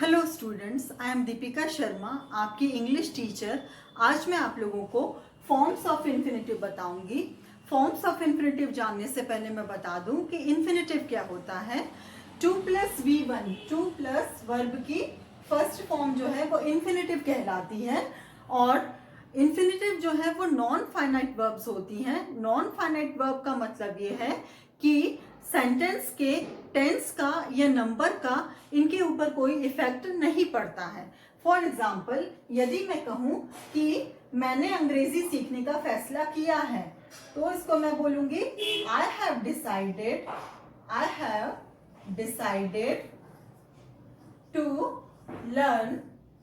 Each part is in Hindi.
Hello students, I am Deepika Sharma, आपकी इंग्लिश टीचर। आज मैं आप लोगों को फॉर्म्स ऑफ इन्फिनेटिव बताऊंगी। फॉर्म्स ऑफ इन्फिनेटिव जानने से पहले मैं बता दूं कि इन्फिनेटिव क्या होता है। 2+V1, 2+ वर्ब की फर्स्ट फॉर्म जो है वो इन्फिनेटिव कहलाती है। और इन्फिनेटिव जो है वो नॉन फाइनाइट वर्ब्स होती हैं। नॉन फाइनाइट वर्ब का मतलब ये है कि सेंटेंस के टेंस का या नंबर का इनके ऊपर कोई इफेक्ट नहीं पड़ता है। फॉर एग्जाम्पल, यदि मैं कहूँ कि मैंने अंग्रेजी सीखने का फैसला किया है, तो इसको मैं बोलूंगी I have decided to learn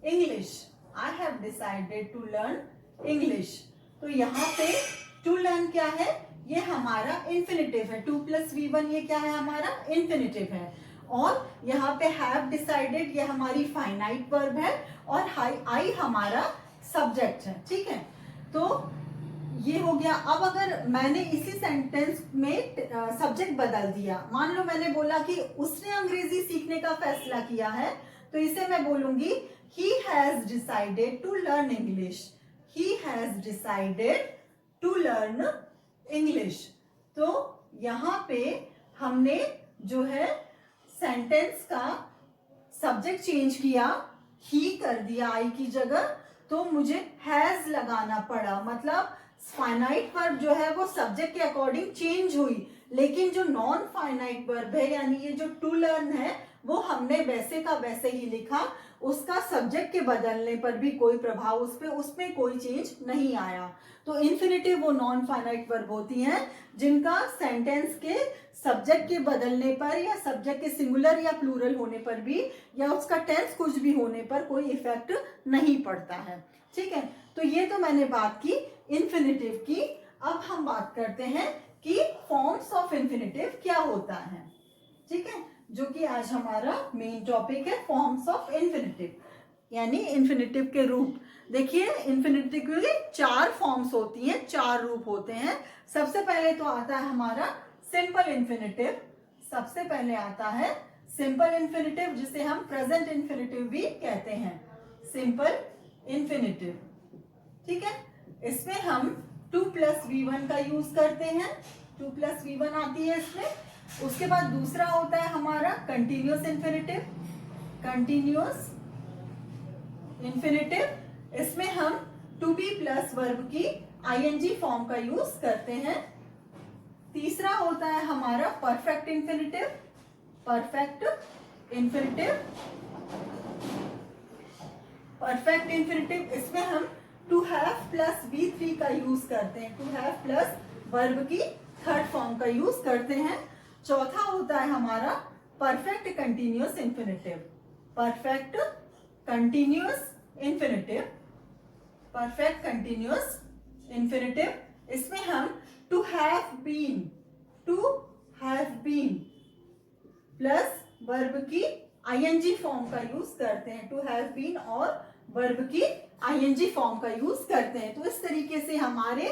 English. I have decided to learn English. तो यहाँ पे टू लर्न क्या है? ये हमारा इन्फिनेटिव है। 2+V1 ये क्या है? हमारा इन्फिनेटिव है। और यहाँ पे हैव डिसाइडेड ये हमारी फाइनाइट वर्ब है और आई हमारा सब्जेक्ट है। ठीक है, तो ये हो गया। अब अगर मैंने इसी सेंटेंस में सब्जेक्ट बदल दिया, मान लो मैंने बोला कि उसने अंग्रेजी सीखने का फैसला किया है, तो इसे मैं बोलूंगी he has decided to learn English. He has decided to learn English. तो यहाँ पे हमने जो है सेंटेंस का सब्जेक्ट चेंज किया, ही कर दिया आई की जगह, तो मुझे हैज लगाना पड़ा। मतलब फाइनाइट वर्ब जो है वो सब्जेक्ट के अकॉर्डिंग चेंज हुई, लेकिन जो नॉन फाइनाइट वर्ब है यानी ये जो टू लर्न है वो हमने वैसे का वैसे ही लिखा। उसका सब्जेक्ट के बदलने पर भी कोई प्रभाव उसमें कोई चेंज नहीं आया। तो इन्फिनेटिव वो नॉन फाइनाइट वर्ब होती हैं जिनका सेंटेंस के सब्जेक्ट के बदलने पर या सब्जेक्ट के सिंगुलर या प्लूरल होने पर भी या उसका टेंस कुछ भी होने पर कोई इफेक्ट नहीं पड़ता है। ठीक है, तो ये तो मैंने बात की इन्फिनेटिव की। अब हम बात करते हैं कि फॉर्म्स ऑफ इन्फिनेटिव क्या होता है। ठीक है, जो कि आज हमारा मेन टॉपिक है, फॉर्म्स ऑफ इन्फिनेटिव यानी इन्फिनेटिव के रूप। देखिए, इन्फिनेटिव के 4 फॉर्म्स होती हैं, 4 रूप होते हैं। सबसे पहले तो आता है हमारा सिंपल इन्फिनेटिव। सबसे पहले आता है सिंपल इन्फिनेटिव, जिसे हम प्रेजेंट इन्फिनेटिव भी कहते हैं, सिंपल इन्फिनेटिव। ठीक है, इसमें हम 2+V1 का यूज करते हैं। 2+V1 आती है इसमें। उसके बाद दूसरा होता है हमारा कंटिन्यूअस इन्फिनेटिव। कंटिन्यूअस इन्फिनेटिव, इसमें हम टू बी प्लस वर्ब की आईएनजी फॉर्म का यूज करते हैं। तीसरा होता है हमारा perfect infinitive. Perfect infinitive, perfect infinitive, इसमें हम टू हैव प्लस V3 का यूज करते हैं। टू हैव प्लस वर्ब की थर्ड फॉर्म का यूज करते हैं। चौथा होता है हमारा perfect continuous infinitive. Perfect continuous infinitive, perfect continuous infinitive, इसमें हम to have been plus verb की आईएनजी फॉर्म का यूज करते हैं। टू हैव बीन और वर्ब की आईएनजी फॉर्म का यूज करते हैं। तो इस तरीके से हमारे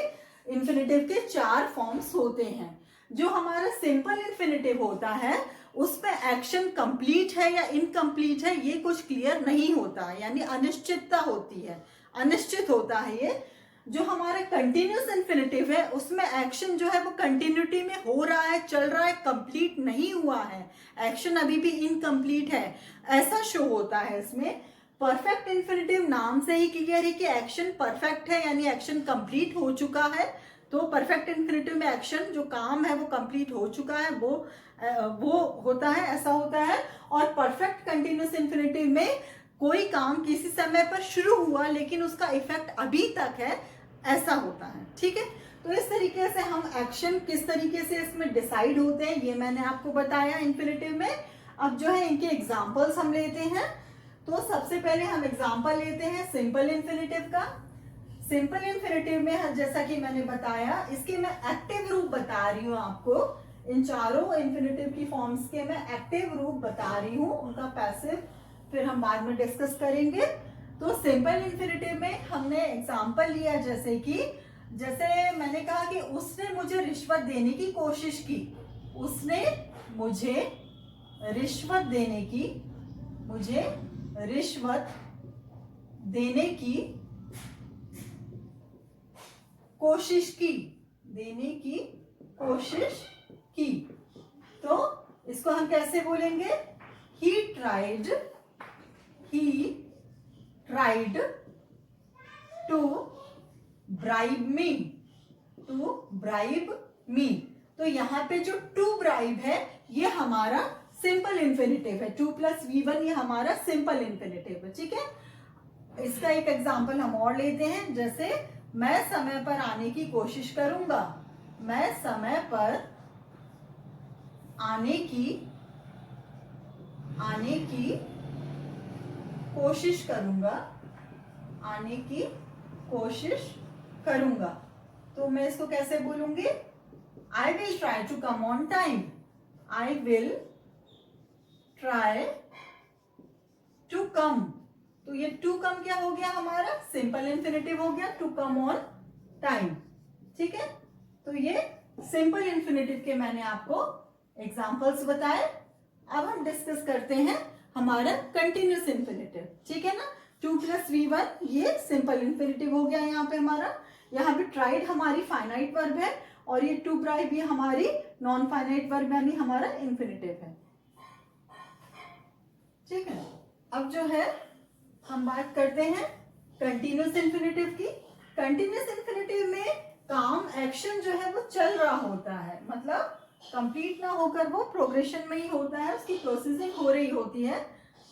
इन्फिनेटिव के 4 फॉर्म्स होते हैं। जो हमारा सिंपल इन्फिनेटिव होता है उसमें एक्शन कंप्लीट है या इनकम्प्लीट है ये कुछ क्लियर नहीं होता, यानी अनिश्चितता होती है, अनिश्चित होता है ये। जो हमारा कंटिन्यूअस इन्फिनेटिव है उसमें एक्शन जो है वो कंटिन्यूटी में हो रहा है, चल रहा है, कंप्लीट नहीं हुआ है, एक्शन अभी भी इनकम्प्लीट है, ऐसा शो होता है इसमें। परफेक्ट इन्फिनेटिव नाम से ही क्लियर है कि एक्शन परफेक्ट है, यानी एक्शन कंप्लीट हो चुका है। तो परफेक्ट इन्फिनेटिव में एक्शन जो काम है वो कंप्लीट हो चुका है, वो होता है, ऐसा होता है। और परफेक्ट कंटिन्यूअस इन्फिनेटिव में कोई काम किसी समय पर शुरू हुआ लेकिन उसका इफेक्ट अभी तक है, ऐसा होता है। ठीक है, तो इस तरीके से हम एक्शन किस तरीके से इसमें डिसाइड होते हैं ये मैंने आपको बताया इन्फिनेटिव में। अब जो है इनके एग्जाम्पल्स हम लेते हैं। तो सबसे पहले हम एग्जाम्पल लेते हैं सिंपल इन्फिनेटिव का। सिंपल इन्फिनेटिव में जैसा कि मैंने बताया, इसके मैं एक्टिव रूप बता रही हूँ आपको। इन चारों इन्फिनेटिव की फॉर्म्स के मैं एक्टिव रूप बता रही हूँ, उनका पैसिव फिर हम बाद में डिस्कस करेंगे। तो सिंपल इन्फिनेटिव में हमने एग्जाम्पल लिया, जैसे मैंने कहा कि उसने मुझे रिश्वत देने की कोशिश की। उसने मुझे रिश्वत देने की रिश्वत देने की कोशिश की, देने की कोशिश की। तो इसको हम कैसे बोलेंगे? He tried to bribe me, to bribe me. तो यहाँ पे जो टू ब्राइब है ये हमारा सिंपल इन्फिनिटिव है, 2 + V1 ये हमारा सिंपल इन्फिनिटिव है। ठीक है, इसका एक एग्जांपल हम और लेते हैं, जैसे मैं समय पर आने की कोशिश करूंगा, मैं समय पर आने की कोशिश करूंगा, आने की कोशिश करूंगा। तो मैं इसको कैसे बोलूंगी? I will try to come on time, I will try to come. तो ये टू कम क्या हो गया हमारा? सिंपल इन्फिनिटिव हो गया, टू कम ऑन टाइम। ठीक है, तो ये सिंपल इन्फिनिटिव के मैंने आपको एग्जांपल्स बताए। अब हम डिस्कस करते हैं हमारा कंटिन्यूस इन्फिनिटिव। ठीक है ना, 2 + V1 ये सिंपल इन्फिनिटिव हो गया यहाँ पे हमारा। यहाँ पे ट्राइड हमारी फाइनाइट वर्ब है और ये टू ब्राइब ये हमारी नॉन फाइनाइट वर्ब यानी हमारा इन्फिनिटिव है। ठीक है, अब जो है हम बात करते हैं कंटिन्यूस इन्फिनिटिव की। कंटिन्यूस इन्फिनिटिव में काम एक्शन जो है वो चल रहा होता है, मतलब कंप्लीट ना होकर वो प्रोग्रेशन में ही होता है, उसकी प्रोसेसिंग हो रही होती है।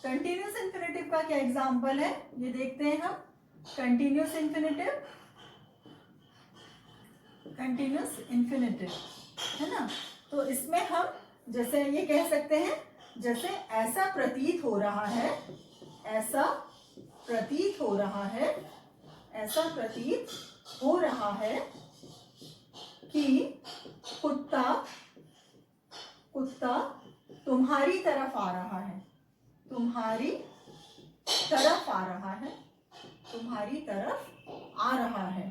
कंटिन्यूस इन्फिनिटिव का क्या एग्जांपल है ये देखते हैं हम। कंटिन्यूस इन्फिनिटिव है ना, तो इसमें हम जैसे ये कह सकते हैं, जैसे ऐसा प्रतीत हो रहा है, ऐसा प्रतीत हो रहा है, ऐसा प्रतीत हो रहा है कि कुत्ता तुम्हारी तरफ आ रहा है, तुम्हारी तरफ आ रहा है, तुम्हारी तरफ आ रहा है।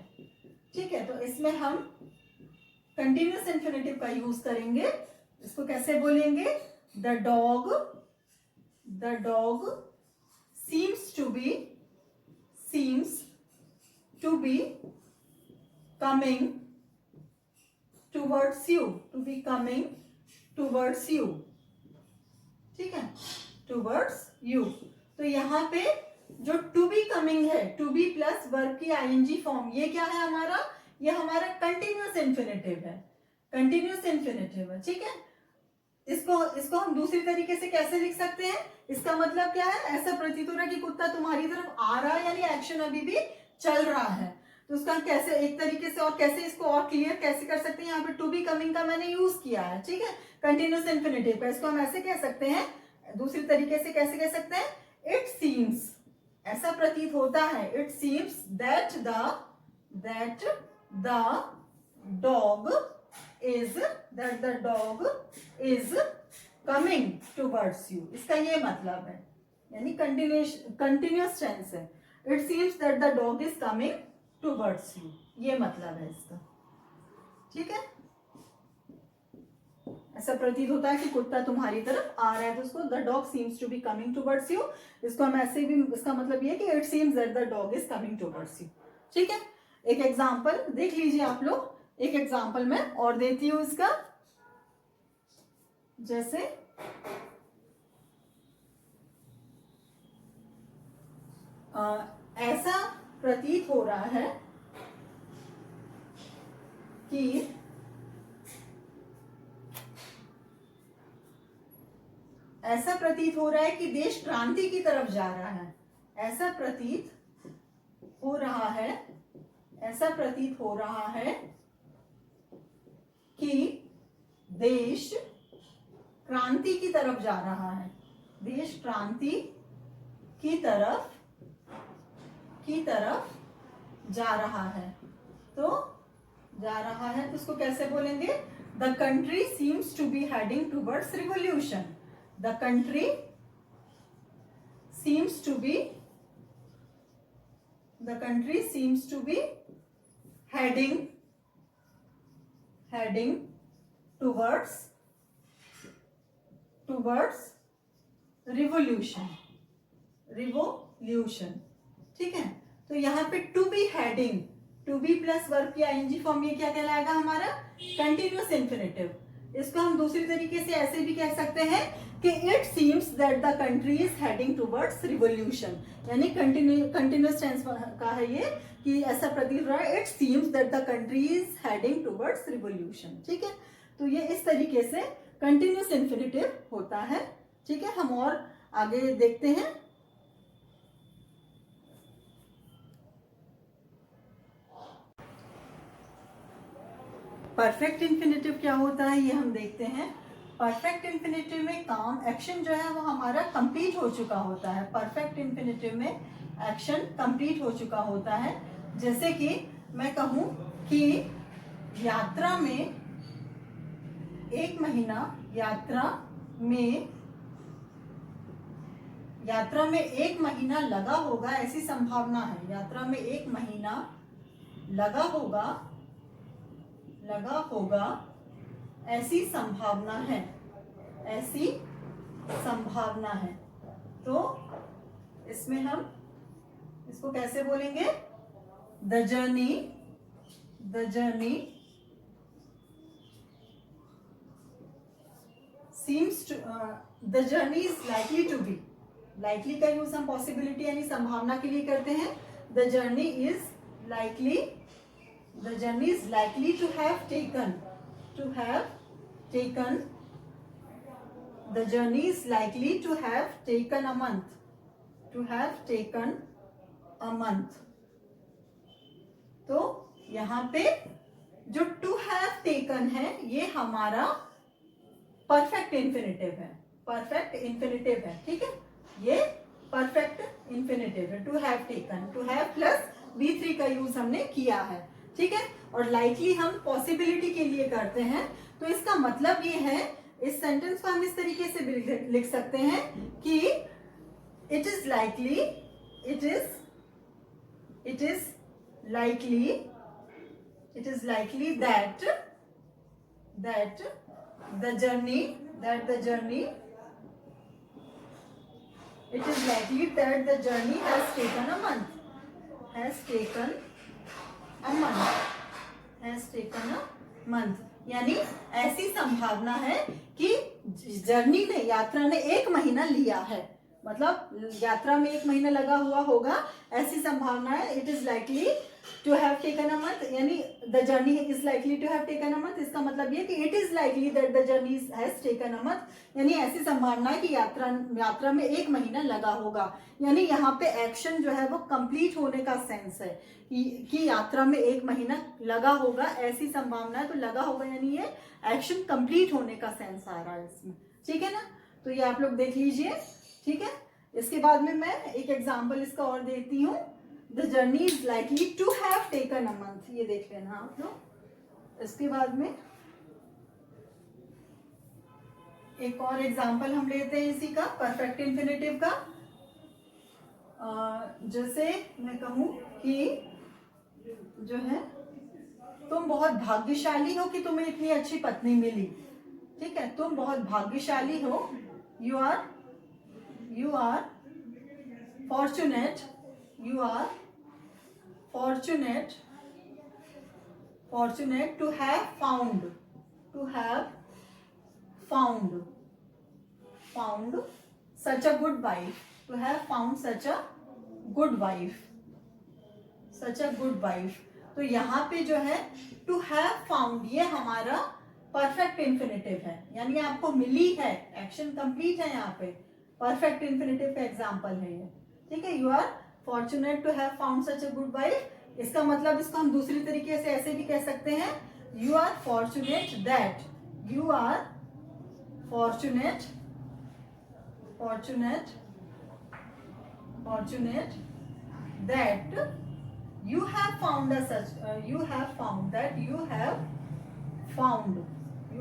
ठीक है, तो इसमें हम कंटिन्यूस इन्फिनिटिव का यूज करेंगे। इसको कैसे बोलेंगे? The dog seems to be coming towards you, to be coming towards you। ठीक है, towards you। तो यहाँ पे जो टू बी कमिंग है, टू बी प्लस वर्ब की आईएनजी फॉर्म, ये क्या है हमारा? ये हमारा कंटिन्यूस इन्फिनिटिव है, कंटिन्यूस इन्फिनिटिव है। ठीक है, इसको हम दूसरी तरीके से कैसे लिख सकते हैं? इसका मतलब क्या है? ऐसा प्रतीत हो रहा है कि कुत्ता तुम्हारी तरफ आ रहा है, यानी एक्शन अभी भी चल रहा है। तो उसका कैसे एक तरीके से और कैसे इसको और क्लियर कैसे कर सकते हैं? यहाँ पे टू बी कमिंग का मैंने यूज किया है। ठीक है, कंटिन्यूस इन्फिनिटिव का इसको हम ऐसे कह सकते हैं, दूसरी तरीके से कैसे कह सकते हैं? इट सीम्स, ऐसा प्रतीत होता है, it seems that the dog is coming towards you. इसका ये मतलब है, यानी कंटिन्यूस टेंस है। It seems that the dog is coming towards you, ये मतलब है इसका। ठीक है, ऐसा प्रतीत होता है कि कुत्ता तुम्हारी तरफ आ रहा है, तो उसको the dog seems to be coming towards you, इसको हम ऐसे भी, इसका मतलब ये कि it seems that the dog is coming towards you. ठीक है, एक एग्जाम्पल देख लीजिए आप लोग, एक एग्जाम्पल मैं और देती हूं इसका। जैसे ऐसा प्रतीत हो रहा है कि ऐसा प्रतीत हो रहा है कि देश क्रांति की तरफ जा रहा है, ऐसा प्रतीत हो रहा है, ऐसा प्रतीत हो रहा है कि देश क्रांति की तरफ जा रहा है, देश क्रांति की तरफ जा रहा है। तो जा रहा है तो उसको कैसे बोलेंगे? The country seems to be heading towards revolution, the country seems to be heading towards revolution, revolution. ठीक है, तो यहाँ पे to be heading, to be plus verb की आईएनजी फॉर्म, ये क्या कहलाएगा हमारा कंटिन्यूअस इंफिनिटिव। इसको हम दूसरी तरीके से ऐसे भी कह सकते हैं कि it seems that the country is heading towards revolution, यानी कंटिन्यूअस टेंस का है ये कि ऐसा प्रतीत हो रहा है, it seems that the country is heading towards revolution. ठीक है, तो ये इस तरीके से कंटिन्यूअस इंफिनिटिव होता है। ठीक है, हम और आगे देखते हैं। परफेक्ट इन्फिनेटिव क्या होता है ये हम देखते हैं। परफेक्ट इन्फिनेटिव में काम एक्शन जो है वो हमारा कंप्लीट हो चुका होता है। परफेक्ट इन्फिनेटिव में एक्शन कंप्लीट हो चुका होता है। जैसे कि मैं कहूं कि यात्रा में एक महीना, यात्रा में एक महीना लगा होगा ऐसी संभावना है। यात्रा में एक महीना लगा होगा ऐसी संभावना है। तो इसमें हम इसको कैसे बोलेंगे, the journey seems to, the journey is likely to be, likely का यूज हम पॉसिबिलिटी यानी संभावना के लिए करते हैं। The journey is likely to have taken, the journey is likely to have taken a month, तो यहाँ पे जो to have taken है ये हमारा परफेक्ट इन्फिनेटिव है। ठीक है, ये परफेक्ट इन्फिनेटिव है। To have taken, to have plus V3 का यूज हमने किया है। ठीक है, और लाइकली हम पॉसिबिलिटी के लिए करते हैं। तो इसका मतलब ये है, इस सेंटेंस को हम इस तरीके से भी लिख सकते हैं कि it is likely that the journey has taken a month, यानी ऐसी संभावना है कि यात्रा ने एक महीना लिया है, मतलब यात्रा में एक महीना लगा हुआ होगा ऐसी संभावना है। It is likely to have taken a month, यानी the journey is likely to have taken a month. इसका मतलब ये कि it is likely that the journey has taken a month, यानी ऐसी संभावना है कि यात्रा में एक महीना लगा होगा। यानी यहाँ पे एक्शन जो है वो कंप्लीट होने का सेंस है कि यात्रा में एक महीना लगा होगा ऐसी संभावना है। तो लगा होगा यानी ये एक्शन कंप्लीट होने का सेंस आ रहा है इसमें। ठीक है ना, तो ये आप लोग देख लीजिए। ठीक है, इसके बाद में मैं एक एग्जाम्पल इसका और देती हूँ। The journey is likely to have taken a month, ये देख लेना आप लोग। इसके बाद में एक और एग्जाम्पल हम लेते हैं इसी का, परफेक्ट इन्फिनेटिव का। जैसे मैं कहूं कि जो है तुम बहुत भाग्यशाली हो कि तुम्हें इतनी अच्छी पत्नी मिली। ठीक है, तुम बहुत भाग्यशाली हो, you are fortunate to have found such a good wife, तो यहाँ पे जो है टू हैव फाउंड ये हमारा परफेक्ट इन्फिनेटिव है, यानी आपको मिली है, एक्शन कंप्लीट है। यहाँ पे परफेक्ट इन्फिनेटिव का एग्जांपल है ये। ठीक है, you are fortunate to have found such a good wife. इसका मतलब इसको हम दूसरी तरीके से ऐसे भी कह सकते हैं, you are fortunate that you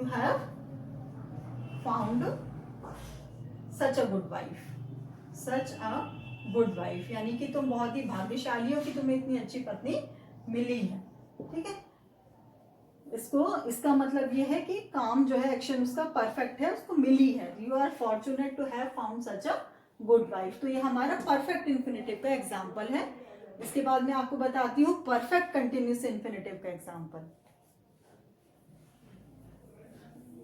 have found such a good wife, यानी कि तुम बहुत ही भाग्यशाली हो कि तुम्हें इतनी अच्छी पत्नी मिली है। ठीक है, इसका मतलब ये है कि काम जो है एक्शन उसका परफेक्ट है, उसको मिली है। You are fortunate to have found such a good wife. तो ये हमारा परफेक्ट इंफिनिटिव का एग्जाम्पल है। इसके बाद मैं आपको बताती हूँ परफेक्ट कंटिन्यूस इंफिनिटिव का एग्जाम्पल।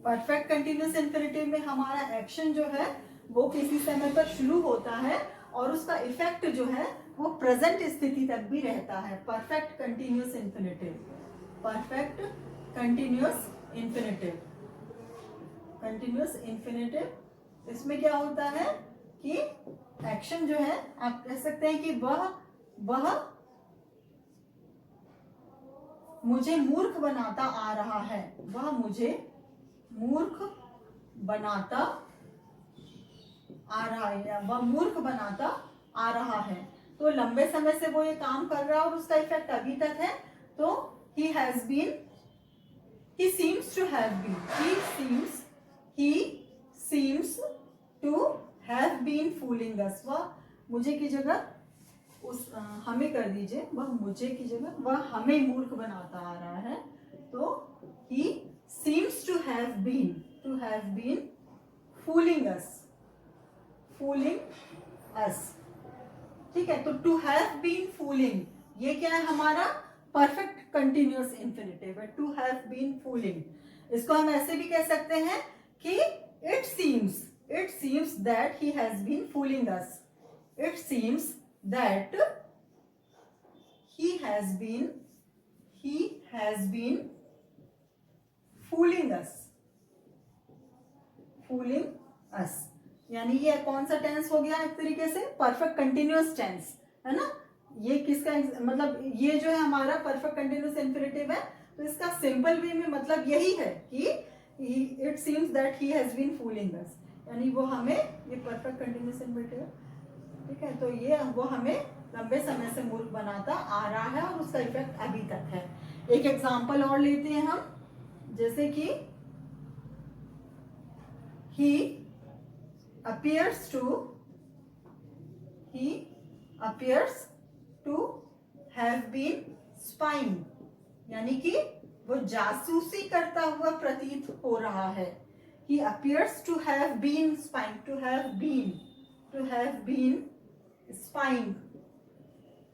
परफेक्ट कंटिन्यूस इंफिनिटिव में हमारा एक्शन जो है वो किसी समय पर शुरू होता है और उसका इफेक्ट जो है वो प्रेजेंट स्थिति तक भी रहता है। Perfect continuous infinitive, perfect continuous infinitive, continuous infinitive, इसमें क्या होता है कि एक्शन जो है आप कह सकते हैं कि वह मुझे मूर्ख बनाता आ रहा है, वह मुझे मूर्ख बनाता आ रहा है, या वह मूर्ख बनाता आ रहा है। तो लंबे समय से वो ये काम कर रहा है और उसका इफेक्ट अभी तक है। तो he has been, he seems to have been, he seems to have been fooling us। वह मुझे की जगह उस हमें कर दीजिए, वह मुझे की जगह वह हमें मूर्ख बनाता आ रहा है। तो he seems to have been fooling us, ठीक है। तो टू हैव बीन फूलिंग ये क्या है हमारा परफेक्ट कंटिन्यूअस इंफिनिटिव है, टू हैव बीन फूलिंग। इसको हम ऐसे भी कह सकते हैं कि it seems that he has been fooling us, it seems that he has been fooling us, यानी ये कौन सा टेंस हो गया एक तरीके से परफेक्ट कंटिन्यूअस टेंस है ना। ये किसका मतलब ये जो है हमारा परफेक्ट कंटिन्यूअस इंफिनिटिव है। तो इसका सिंपल वे में मतलब यही है कि it seems that he has been fooling us, यानी वो हमें, ये परफेक्ट कंटिन्यूअस इंफिनिटिव है, ठीक है। तो ये वो हमें लंबे समय से मूर्ख बनाता आ रहा है और उसका इफेक्ट अभी तक है। एक एग्जाम्पल और लेते हैं हम, जैसे कि he appears to have been spying, यानी कि वो जासूसी करता हुआ प्रतीत हो रहा है। he appears to have been spying, to have been spying।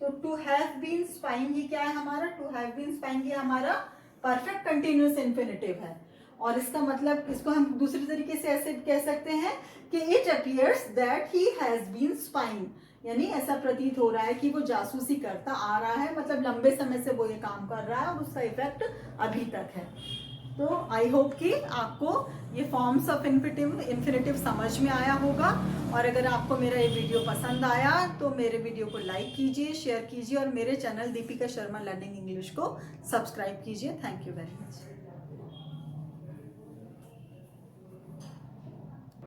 तो टू हैव बीन स्पाइंग ही क्या है हमारा, टू हैव बीन स्पाइंग ये हमारा परफेक्ट कंटिन्यूअस इंफिनिटिव है। और इसका मतलब इसको हम दूसरी तरीके से ऐसे कह सकते हैं कि it appears that he has been spying, यानी ऐसा प्रतीत हो रहा है कि वो जासूसी करता आ रहा है, मतलब लंबे समय से वो ये काम कर रहा है और उसका इफेक्ट अभी तक है। तो आई होप कि आपको ये फॉर्म्स ऑफ इंफिनिटिव समझ में आया होगा। और अगर आपको मेरा ये वीडियो पसंद आया तो मेरे वीडियो को लाइक कीजिए, शेयर कीजिए और मेरे channel Deepika Sharma learning English को सब्सक्राइब कीजिए। Thank you very much.